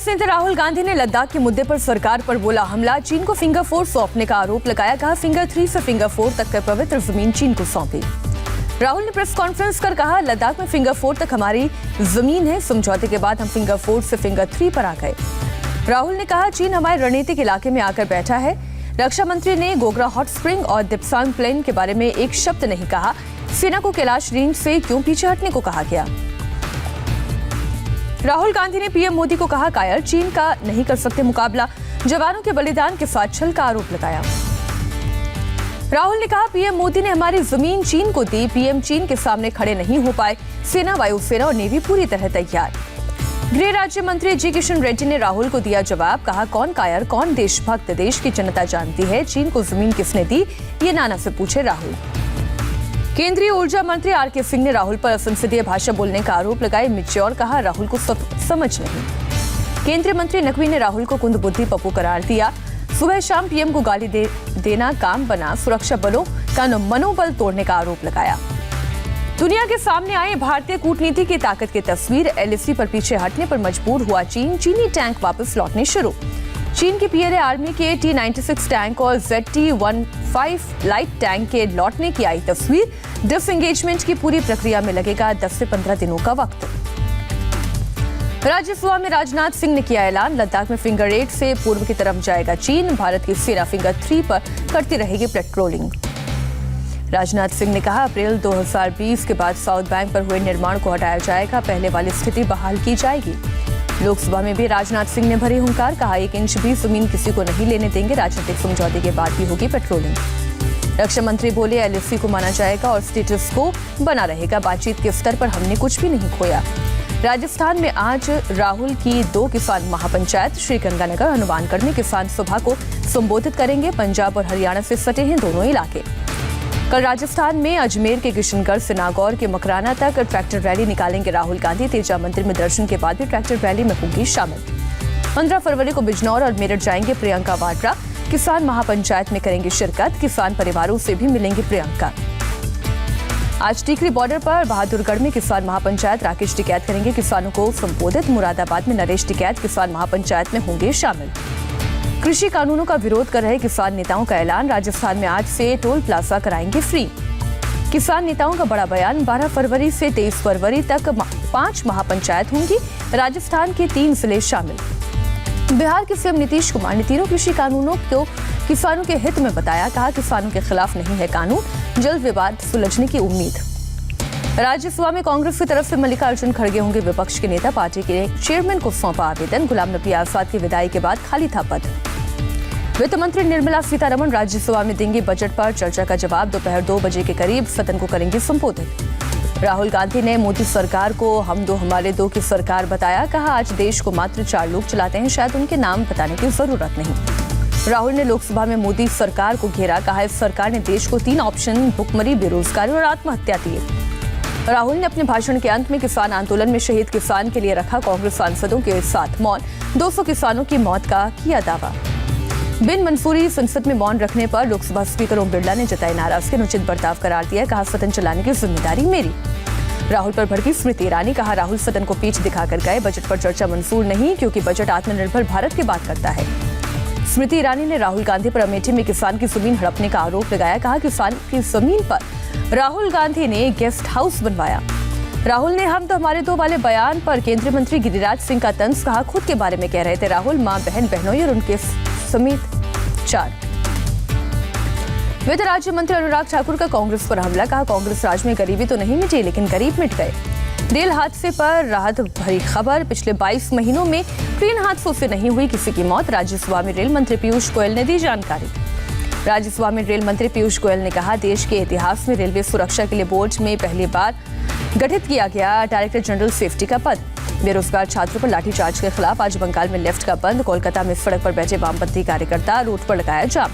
कांग्रेस नेता राहुल गांधी ने लद्दाख के मुद्दे पर सरकार पर बोला हमला। चीन को फिंगर 4 सौंपने का आरोप लगाया। कहा फिंगर 3 से फिंगर 4 तक की पवित्र जमीन चीन को सौंपी। राहुल ने प्रेस कॉन्फ्रेंस कर कहा लद्दाख में फिंगर 4 तक हमारी जमीन है। समझौते के बाद हम फिंगर 4 से फिंगर 3 पर आ गए। राहुल ने कहा चीन हमारे रणनीतिक इलाके में आकर बैठा है। रक्षा मंत्री ने गोगरा हॉट स्प्रिंग और दिप्सांग प्लेन के बारे में एक शब्द नहीं कहा। सेना को कैलाश रेंज से क्यों पीछे हटने को कहा गया। राहुल गांधी ने पीएम मोदी को कहा कायर, चीन का नहीं कर सकते मुकाबला। जवानों के बलिदान के साथ छल का आरोप लगाया। राहुल ने कहा पीएम मोदी ने हमारी जमीन चीन को दी। पीएम चीन के सामने खड़े नहीं हो पाए। सेना, वायुसेना और नेवी पूरी तरह तैयार। गृह राज्य मंत्री जी किशन रेड्डी ने राहुल को दिया जवाब। कहा कौन कायर, कौन देशभक्त, देश की जनता जानती है। चीन को जमीन किसने दी, ये नाना से पूछे राहुल। केंद्रीय ऊर्जा मंत्री आर.के. सिंह ने राहुल पर असंसदीय भाषा बोलने का आरोप लगाए। मिच्योर कहा राहुल को समझ नहीं। केंद्रीय मंत्री नकवी ने राहुल को कुंद बुद्धि पप्पू करार दिया। सुबह शाम पीएम को गाली देना काम बना। सुरक्षा बलों का मनोबल तोड़ने का आरोप लगाया। दुनिया के सामने आए भारतीय कूटनीति की ताकत की तस्वीर। एलएसी पर पीछे हटने पर मजबूर हुआ चीन। चीनी टैंक वापस लौटने शुरू। चीन की पीएलए आर्मी के T-96 टैंक और ZT-15 लाइट टैंक के लौटने की आई तस्वीर। डिसएंगेजमेंट की पूरी प्रक्रिया में लगेगा 10 से 15 दिनों का वक्त। राज्यसभा में राजनाथ सिंह ने किया ऐलान। लद्दाख में फिंगर 8 से पूर्व की तरफ जाएगा चीन। भारत की सेना फिंगर 3 पर करती रहेगी पेट्रोलिंग। राजनाथ सिंह ने कहा अप्रैल 2020 के बाद साउथ बैंक पर हुए निर्माण को हटाया जाएगा। पहले वाली स्थिति बहाल की जाएगी। लोकसभा में भी राजनाथ सिंह ने भरी हुंकार। कहा 1 इंच भी जमीन किसी को नहीं लेने देंगे। राजनीतिक समझौते के बाद ही होगी पेट्रोलिंग। रक्षा मंत्री बोले एलएसी को माना जाएगा और स्टेटस को बना रहेगा। बातचीत के स्तर पर हमने कुछ भी नहीं खोया। राजस्थान में आज राहुल की 2 किसान महापंचायत श्रीगंगानगर हनुमानगढ़ में किसान सभा को संबोधित करेंगे। पंजाब और हरियाणा से सटे हैं दोनों इलाके। कल राजस्थान में अजमेर के किशनगढ़ से नागौर के मकराना तक ट्रैक्टर रैली निकालेंगे राहुल गांधी। तेजा मंदिर में दर्शन के बाद भी ट्रैक्टर रैली में होंगी शामिल। 15 फरवरी को बिजनौर और मेरठ जाएंगे प्रियंका वाड्रा। किसान महापंचायत में करेंगे शिरकत। किसान परिवारों से भी मिलेंगे प्रियंका। आज टिकरी बॉर्डर पर बहादुरगढ़ में किसान महापंचायत राकेश टिकैत करेंगे किसानों को संबोधित। मुरादाबाद में नरेश टिकैत किसान महापंचायत में होंगे शामिल। कृषि कानूनों का विरोध कर रहे किसान नेताओं का ऐलान। राजस्थान में आज से टोल प्लाजा कराएंगे फ्री। किसान नेताओं का बड़ा बयान। 12 फरवरी से 23 फरवरी तक 5 महापंचायत होंगी। राजस्थान के 3 जिले शामिल। बिहार के सीएम नीतीश कुमार ने तीनों कृषि कानूनों को किसानों के हित में बताया। कहा किसानों के खिलाफ नहीं है कानून। जल्द विवाद सुलझने की उम्मीद। राज्यसभा में कांग्रेस की तरफ से मल्लिकार्जुन खड़गे होंगे विपक्ष के नेता। पार्टी के चेयरमैन को सौंपा आवेदन। गुलाम नबी आजाद की विदाई के बाद खाली था पद। वित्त मंत्री निर्मला सीतारमण राज्यसभा में देंगी बजट पर चर्चा का जवाब। दोपहर 2 बजे के करीब सदन को करेंगे संबोधित। राहुल गांधी ने मोदी सरकार को हम दो हमारे दो की सरकार बताया। कहा आज देश को मात्र 4 लोग चलाते हैं, शायद उनके नाम बताने की जरूरत नहीं। राहुल ने लोकसभा में मोदी सरकार को घेरा। कहा इस सरकार ने देश को 3 ऑप्शन भुखमरी, बेरोजगारी और आत्महत्या दिए। राहुल ने अपने भाषण के अंत में किसान आंदोलन में शहीद किसान के लिए रखा कांग्रेस सांसदों के साथ मौन। 200 किसानों की मौत का किया दावा। बिन मंजूरी संसद में मौन रखने पर लोकसभा स्पीकर ओम बिरला ने जताई नाराजगी। अनुचित बर्ताव करार दिया। कहा सदन चलाने की जिम्मेदारी मेरी। राहुल पर भड़की स्मृति ईरानी। कहा राहुल सदन को पीठ दिखाकर गए। बजट पर चर्चा मंजूर नहीं क्योंकि बजट आत्मनिर्भर भारत की बात करता है। स्मृति ईरानी ने राहुल गांधी पर अमेठी में किसान की जमीन हड़पने का आरोप लगाया। कहा किसान की जमीन पर राहुल गांधी ने गेस्ट हाउस बनवाया। राहुल ने हम तो हमारे दो वाले बयान पर केंद्रीय मंत्री गिरिराज सिंह का तंज। कहा खुद के बारे में कह रहे थे राहुल, मां बहन बहनोई और उनके समेत 4। वित्त राज्य मंत्री अनुराग ठाकुर का कांग्रेस पर हमला। कहा कांग्रेस राज में गरीबी तो नहीं मिटी लेकिन गरीब मिट गए। रेल हादसे पर राहत भरी खबर। पिछले 22 महीनों में ट्रेन हादसों से नहीं हुई किसी की मौत। राज्यसभा में रेल मंत्री पीयूष गोयल ने दी जानकारी। राज्यसभा में रेल मंत्री पीयूष गोयल ने कहा देश के इतिहास में रेलवे सुरक्षा के लिए बोर्ड में पहली बार गठित किया गया डायरेक्टर जनरल सेफ्टी का पद। बेरोजगार छात्रों पर लाठीचार्ज के खिलाफ आज बंगाल में लेफ्ट का बंद। कोलकाता में सड़क पर बैठे वामपंथी कार्यकर्ता, रोड पर लगाया जाम।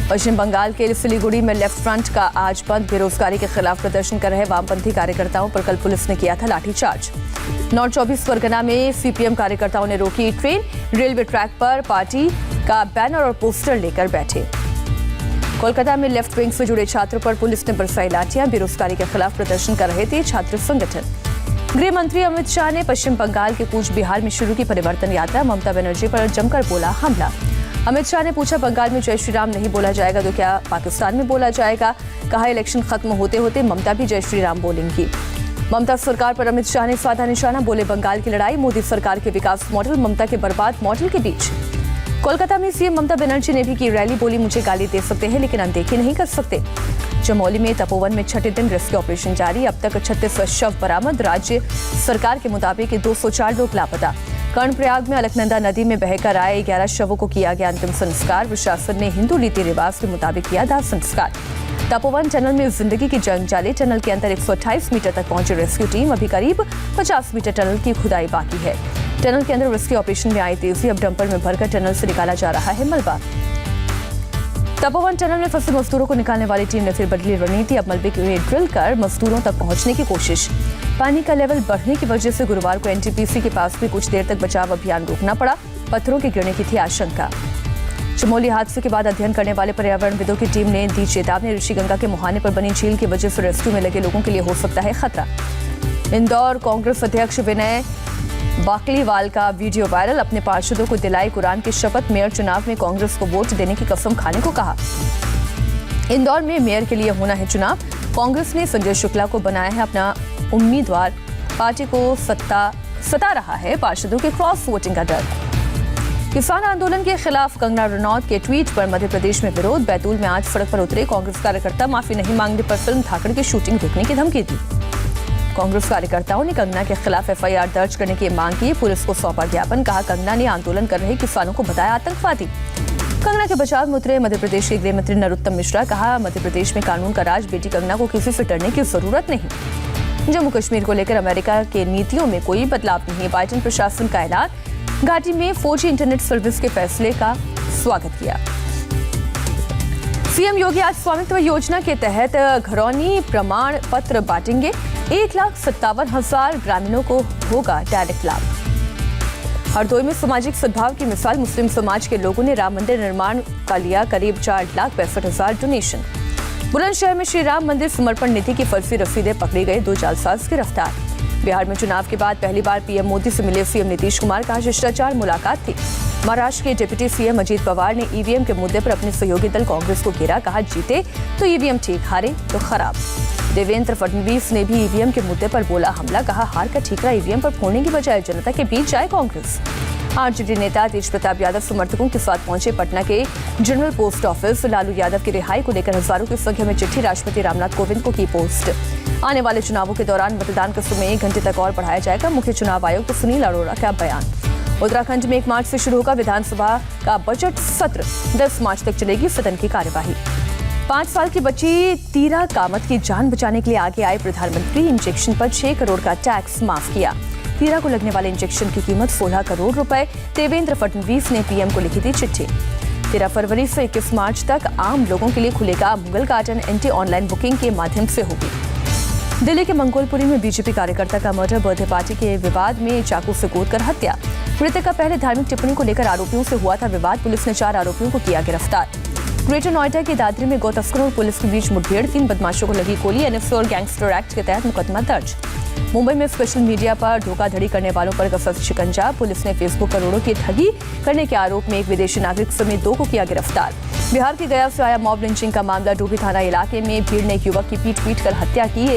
पश्चिम बंगाल के सिलीगुड़ी में लेफ्ट फ्रंट का आज बंद। बेरोजगारी के खिलाफ प्रदर्शन कर रहे वामपंथी कार्यकर्ताओं पर कल पुलिस ने किया था लाठीचार्ज। नॉर्थ 24 परगना में सीपीएम कार्यकर्ताओं ने रोकी ट्रेन। रेलवे ट्रैक पर पार्टी का बैनर और पोस्टर लेकर बैठे। कोलकाता में लेफ्ट विंग से जुड़े छात्रों पर पुलिस ने बरसाई लाठियां। बेरोजगारी के खिलाफ प्रदर्शन कर रहे थे छात्र संगठन। गृह मंत्री अमित शाह ने पश्चिम बंगाल के कूच बिहार में शुरू की परिवर्तन यात्रा। ममता बनर्जी पर जमकर बोला हमला। अमित शाह ने पूछा, बंगाल में जय श्री राम नहीं बोला जाएगा तो क्या पाकिस्तान में बोला जाएगा? कहा, इलेक्शन खत्म होते होते ममता भी जय श्री राम बोलेंगी। ममता सरकार पर अमित शाह ने साधा निशाना। बोले, बंगाल की लड़ाई मोदी सरकार के विकास मॉडल, ममता के बर्बाद मॉडल के बीच। कोलकाता में सीएम ममता बनर्जी ने भी की रैली। बोली, मुझे गाली दे सकते हैं लेकिन अनदेखी नहीं कर सकते। चमोली में तपोवन में छठे दिन रेस्क्यू ऑपरेशन जारी। अब तक 36 शव बरामद। राज्य सरकार के मुताबिक 204 लोग लापता। कर्णप्रयाग में अलकनंदा नदी में बहकर आए 11 शवों को किया गया अंतिम संस्कार। प्रशासन ने हिंदू रीति रिवाज के मुताबिक किया दाह संस्कार। तपोवन टनल में जिंदगी की जंग जारी। टनल के अंदर 128 मीटर तक पहुंची रेस्क्यू टीम। अभी करीब 50 मीटर टनल की खुदाई बाकी है। टनल के अंदर रेस्क्यू ऑपरेशन में आई तेजी। अब डंपर में भरकर टनल से निकाला जा रहा है मलबा। तपोवन टनल में फंसे मजदूरों को निकालने वाली टीम ने फिर बदली रणनीति। अब मलबे में ड्रिल कर मजदूरों तक पहुंचने की कोशिश। पानी का लेवल बढ़ने की वजह से गुरुवार को एनटीपीसी के पास भी कुछ देर तक बचाव अभियान रोकना पड़ा। पत्थरों के गिरने की थी आशंका। चमोली हादसे के बाद अध्ययन करने वाले पर्यावरणविदों की टीम ने दी चेतावनी। ऋषिगंगा के मुहाने पर बनी झील की वजह से रेस्क्यू में लगे लोगों के लिए हो सकता है खतरा। इंदौर कांग्रेस अध्यक्ष विनय बाकलीवाल का वीडियो वायरल। अपने पार्षदों को दिलाई कुरान की शपथ। मेयर चुनाव में कांग्रेस को वोट देने की कसम खाने को कहा। इंदौर में मेयर के लिए होना है चुनाव। कांग्रेस ने संजय शुक्ला को बनाया है अपना उम्मीदवार। पार्टी को सता रहा है पार्षदों के क्रॉस वोटिंग का डर। किसान आंदोलन के खिलाफ कंगना रनौत के ट्वीट पर मध्य प्रदेश में विरोध। बैतूल में आज सड़क पर उतरे कांग्रेस कार्यकर्ता। माफी नहीं मांगने पर फिल्म धाकड़ की शूटिंग रोकने की धमकी दी। कांग्रेस कार्यकर्ताओं ने कंगना के खिलाफ एफआईआर दर्ज करने की मांग की। पुलिस को सौंपा ज्ञापन। कहा, कंगना ने आंदोलन कर रहे किसानों को बताया आतंकवादी। कंगना के बचाव में उतरे मध्य प्रदेश के गृह मंत्री नरोत्तम मिश्रा। कहा, मध्य प्रदेश में कानून का राज। बेटी कंगना को किसी से डरने की जरूरत नहीं। जम्मू कश्मीर को लेकर अमेरिका के नीतियों में कोई बदलाव नहीं। बाइडेन प्रशासन का ऐलान। घाटी में 4G इंटरनेट सर्विस के फैसले का स्वागत किया। सीएम योगी आज स्वामित्व योजना के तहत घरौनी प्रमाण पत्र बांटेंगे। 1,57,000 ग्रामीणों को होगा डायरेक्ट लाभ। हरदोई में सामाजिक सद्भाव की मिसाल। मुस्लिम समाज के लोगों ने राम मंदिर निर्माण का लिया करीब 4,65,000 डोनेशन। बुलंदशहर में श्री राम मंदिर समर्पण निधि की फर्जी रसीदें पकड़ी गई। 2 जालसाज गिरफ्तार। बिहार में चुनाव के बाद पहली बार पीएम मोदी से मिले सीएम नीतीश कुमार। कहा, शिष्टाचार मुलाकात थी। महाराष्ट्र के डिप्टी सीएम अजीत पवार ने ईवीएम के मुद्दे पर अपने सहयोगी दल कांग्रेस को घेरा। कहा, जीते तो ईवीएम ठीक, हारे तो खराब। देवेंद्र फडणवीस ने भी ईवीएम के मुद्दे पर बोला हमला। कहा, हार का ठीकरा ईवीएम पर फोड़ने की बजाय जनता के बीच जाए कांग्रेस। आरजेडी नेता तेज प्रताप यादव समर्थकों के साथ पहुंचे पटना के general post office. Lalu Yadav की रिहाई को लेकर हजारों की संख्या में चिट्ठी। राष्ट्रपति रामनाथ कोविंद को की पोस्ट। आने वाले चुनावों के दौरान मतदान का समय 1 घंटे तक और बढ़ाया जाएगा। मुख्य चुनाव आयुक्त सुनील अरोड़ा का बयान। उत्तराखंड में 1 मार्च से शुरू होगा विधानसभा का बजट सत्र। 10 मार्च तक चलेगी सदन की कार्यवाही। 5 साल की बच्ची तीरा कामत की जान बचाने के लिए आगे आए प्रधानमंत्री। इंजेक्शन पर 6 करोड़ का टैक्स माफ किया। तीरा को लगने वाले इंजेक्शन की कीमत 16 करोड़ रुपए। देवेंद्र फडणवीस ने पीएम को लिखी थी चिट्ठी। 13 फरवरी से 21 मार्च तक आम लोगों के लिए खुलेगा Mughal garden. Entry online booking के माध्यम से होगी। दिल्ली के मंगोलपुरी में बीजेपी कार्यकर्ता का मर्डर। बर्थडे पार्टी के विवाद में चाकू से कूदकर हत्या। मृतक का पहले धार्मिक टिप्पणी को लेकर आरोपियों से हुआ था विवाद। पुलिस ने 4 आरोपियों को किया गिरफ्तार। ग्रेटर नोएडा के दादरी में गौ तस्करों और पुलिस के बीच मुठभेड़। 3 बदमाशों को लगी गोली। एनएफसी और गैंगस्टर एक्ट के तहत मुकदमा दर्ज। मुंबई में सोशल मीडिया पर धोखाधड़ी करने वालों पर कसरत शिकंजा। पुलिस ने फेसबुक करोड़ों की ठगी करने के आरोप में एक विदेशी नागरिक समेत 2 को किया गिरफ्तार। बिहार के गया से आया मॉब लिंचिंग का मामला। डोभी थाना इलाके में भीड़ ने एक युवक की पीट कर हत्या की।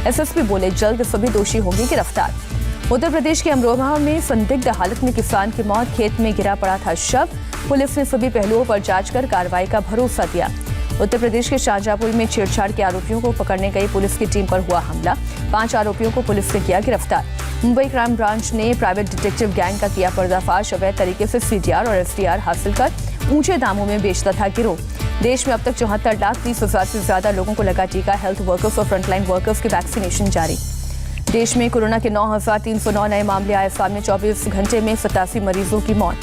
एसएसपी बोले, जल्द सभी दोषी होंगे गिरफ्तार। उत्तर प्रदेश के अमरोहा में संदिग्ध हालत में किसान की मौत। खेत में गिरा पड़ा था शव। पुलिस ने सभी पहलुओं पर जांच कर कार्रवाई का भरोसा दिया। उत्तर प्रदेश के शाहजहांपुर में छेड़छाड़ के आरोपियों को पकड़ने गई पुलिस की टीम पर हुआ हमला। 5 आरोपियों को पुलिस ने किया गिरफ्तार। मुंबई क्राइम ब्रांच ने प्राइवेट डिटेक्टिव गैंग का किया पर्दाफाश। अवैध तरीके से सीडीआर और एसडीआर हासिल कर ऊंचे दामों में बेचता था गिरोह। देश में अब तक 74,30,000 से ज्यादा लोगों को लगा टीका। हेल्थ वर्कर्स और फ्रंटलाइन वर्कर्स की वैक्सीनेशन जारी। देश में कोरोना के 9,309 नए मामले आए सामने। 24 घंटे में 87 मरीजों की मौत।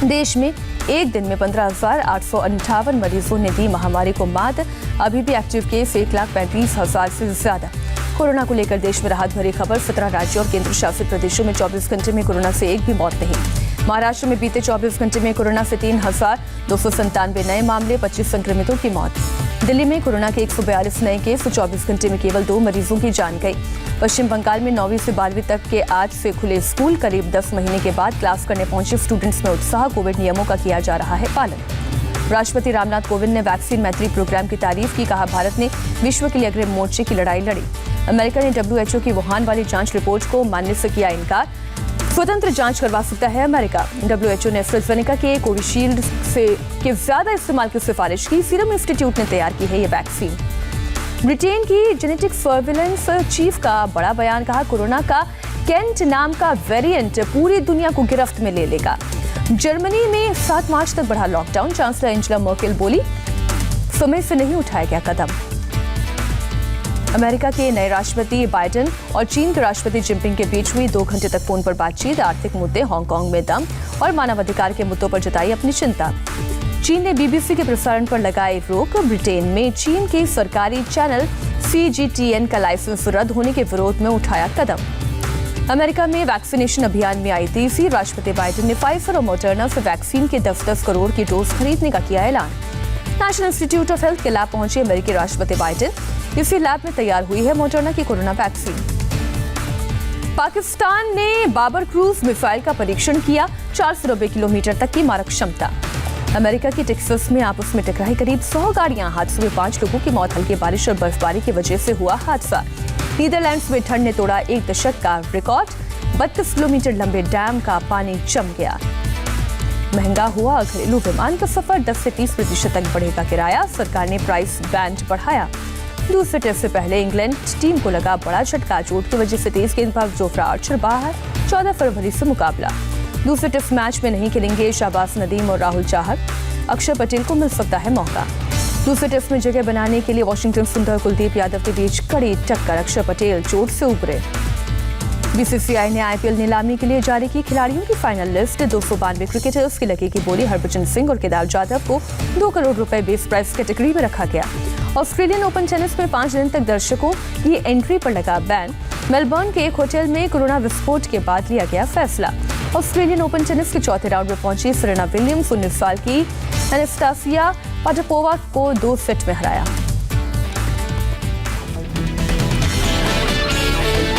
देश में एक दिन में 15,858 मरीजों ने दी महामारी को मात। अभी भी एक्टिव केस 1,35,000 से ज्यादा। कोरोना को लेकर देश में राहत भरी खबर। 17 राज्यों और केंद्र शासित प्रदेशों में 24 घंटे में कोरोना से एक भी मौत नहीं। महाराष्ट्र में बीते 24 घंटे में कोरोना से 3,297 नए मामले। 25 संक्रमितों की मौत। दिल्ली में कोरोना के 142 नए केस तो 24 घंटे में केवल 2 मरीजों की जान गई। पश्चिम बंगाल में 9वीं से 12वीं तक के आज से खुले स्कूल, करीब 10 महीने के बाद क्लास करने पहुंचे स्टूडेंट्स में उत्साह, कोविड नियमों का किया जा रहा है पालन। राष्ट्रपति रामनाथ कोविंद ने वैक्सीन मैत्री प्रोग्राम की तारीफ की, कहा भारत ने विश्व के लिए अग्रिम मोर्चे की लड़ाई लड़ी। अमेरिका ने WHO की वुहान वाली जांच रिपोर्ट को मानने से किया इनकार, स्वतंत्र जांच करवा सकता है अमेरिका। WHO ने एस्ट्राजेनेका के कोविशील्ड से के ज्यादा इस्तेमाल की सिफारिश की, सीरम इंस्टीट्यूट ने तैयार की है ये वैक्सीन। ब्रिटेन की जेनेटिक सर्विलेंस चीफ का बड़ा बयान, कहा कोरोना का केंट नाम का वेरिएंट पूरी दुनिया को गिरफ्त में ले लेगा। जर्मनी में 7 मार्च तक बढ़ा लॉकडाउन, चांसलर एंजेला मर्केल बोली समय से नहीं उठाया गया कदम। अमेरिका के नए राष्ट्रपति बाइडेन और चीन के राष्ट्रपति जिनपिंग के बीच हुई 2 घंटे तक फोन पर बातचीत, आर्थिक मुद्दे, हांगकांग में दम और मानवाधिकार के मुद्दों पर जताई अपनी चिंता। चीन ने BBC के प्रसारण पर लगाई रोक। ब्रिटेन में चीन के सरकारी चैनल CGTN का लाइसेंस रद्द होने के विरोध में उठाया कदम। अमेरिका में वैक्सीनेशन अभियान में आई तेजी, राष्ट्रपति बाइडेन ने फाइजर और मॉडर्ना से वैक्सीन के 10-10 करोड़ की डोज खरीदने का किया ऐलान। नेशनल इंस्टीट्यूट ऑफ हेल्थ के लैब पहुंचे अमेरिकी राष्ट्रपति बाइडेन। इसी लैब में तैयार हुई है मॉडर्ना की कोरोना वैक्सीन। पाकिस्तान ने बाबर क्रूज मिसाइल का परीक्षण किया, 490 किलोमीटर तक की मारक क्षमता। अमेरिका की टेक्सास में आपस में टकराई करीब 100 गाड़ियां, हादसे में 5 लोगों की मौत, हल्की बारिश और बर्फबारी की वजह से हुआ हादसा। नीदरलैंड्स में ठंड ने तोड़ा 1 दशक का रिकॉर्ड, 32 किलोमीटर लंबे डैम का पानी जम गया। महंगा हुआ घरेलू विमान का सफर, 10 से 30% तक बढ़ेगा किराया, सरकार ने प्राइस बैंड बढ़ाया। दूसरे टेस्ट से पहले इंग्लैंड टीम को लगा बड़ा झटका, चोट की वजह से तेज गेंदबाज जोफ्रा आर्चर बाहर, 14 फरवरी से मुकाबला। दूसरे टेस्ट मैच में नहीं खेलेंगे शहबाज नदीम और राहुल चाहर, अक्षर पटेल को मिल सकता है मौका। दूसरे टेस्ट में जगह बनाने के लिए वॉशिंगटन सुंदर कुलदीप यादव के बीच कड़ी टक्कर, अक्षर पटेल चोट से उबरे। BCCI ने IPL नीलामी के लिए जारी की खिलाड़ियों की फाइनल लिस्ट, 292 क्रिकेटर्स की लगेगी बोली। हरभजन सिंह और केदार जाधव को 2 करोड़ रुपए बेस प्राइस कैटेगरी में रखा गया। ऑस्ट्रेलियन ओपन टेनिस में 5 दिन तक दर्शकों की एंट्री पर लगा बैन, मेलबर्न के एक होटल में कोरोना विस्फोट के बाद लिया गया फैसला। ऑस्ट्रेलियन ओपन टेनिस के चौथे राउंड में पहुंची सेरेना विलियम्स 19 साल की एनास्तासिया पाटापोवा को 2 सेट में हराया।